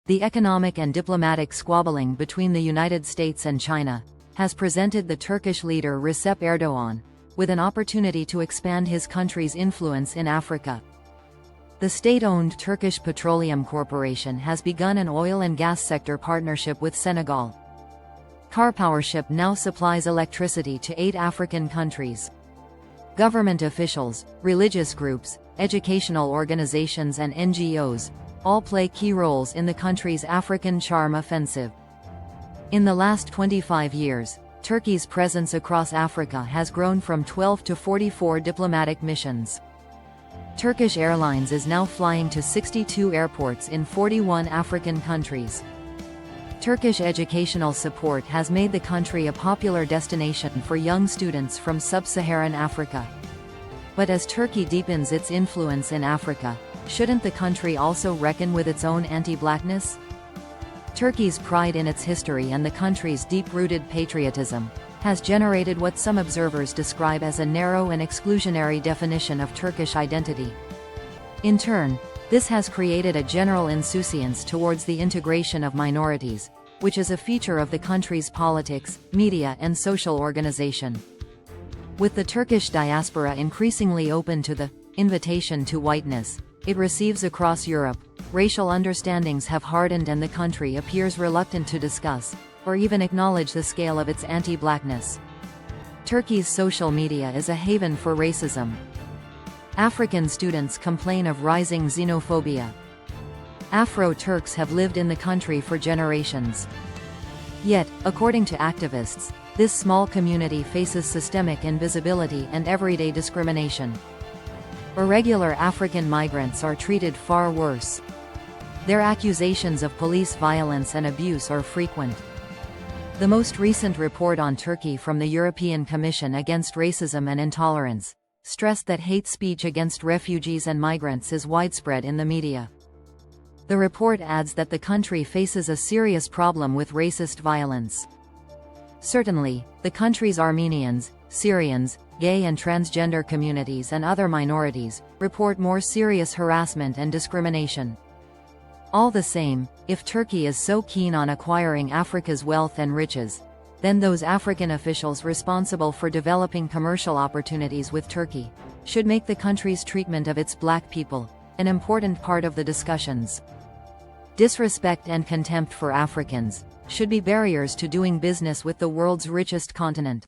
The economic and diplomatic squabbling between the United States and China has presented the Turkish leader Recep Erdogan with an opportunity to expand his country's influence in Africa. The state-owned Turkish Petroleum Corporation has begun an oil and gas sector partnership with Senegal. Carpowership now supplies electricity to 8 African countries. Government officials, religious groups, educational organizations and NGOs all play key roles in the country's African Charm offensive. In the last 25 years, Turkey's presence across Africa has grown from 12 to 44 diplomatic missions. Turkish Airlines is now flying to 62 airports in 41 African countries. Turkish educational support has made the country a popular destination for young students from sub-Saharan Africa. But as Turkey deepens its influence in Africa, shouldn't the country also reckon with its own anti-blackness? Turkey's pride in its history and the country's deep-rooted patriotism has generated what some observers describe as a narrow and exclusionary definition of Turkish identity. In turn, this has created a general insouciance towards the integration of minorities, which is a feature of the country's politics, media and social organization. With the Turkish diaspora increasingly open to the invitation to whiteness it receives across Europe, racial understandings have hardened and the country appears reluctant to discuss, or even acknowledge the scale of its anti-blackness. Turkey's social media is a haven for racism. African students complain of rising xenophobia. Afro Turks have lived in the country for generations. Yet, according to activists, this small community faces systemic invisibility and everyday discrimination. Irregular African migrants are treated far worse. Their accusations of police violence and abuse are frequent. The most recent report on Turkey from the European Commission against Racism and Intolerance stressed that hate speech against refugees and migrants is widespread in the media. The report adds that the country faces a serious problem with racist violence. Certainly, the country's Armenians, Syrians, gay and transgender communities and other minorities report more serious harassment and discrimination. All the same, if Turkey is so keen on acquiring Africa's wealth and riches, then those African officials responsible for developing commercial opportunities with Turkey should make the country's treatment of its black people an important part of the discussions. Disrespect and contempt for Africans should be barriers to doing business with the world's richest continent.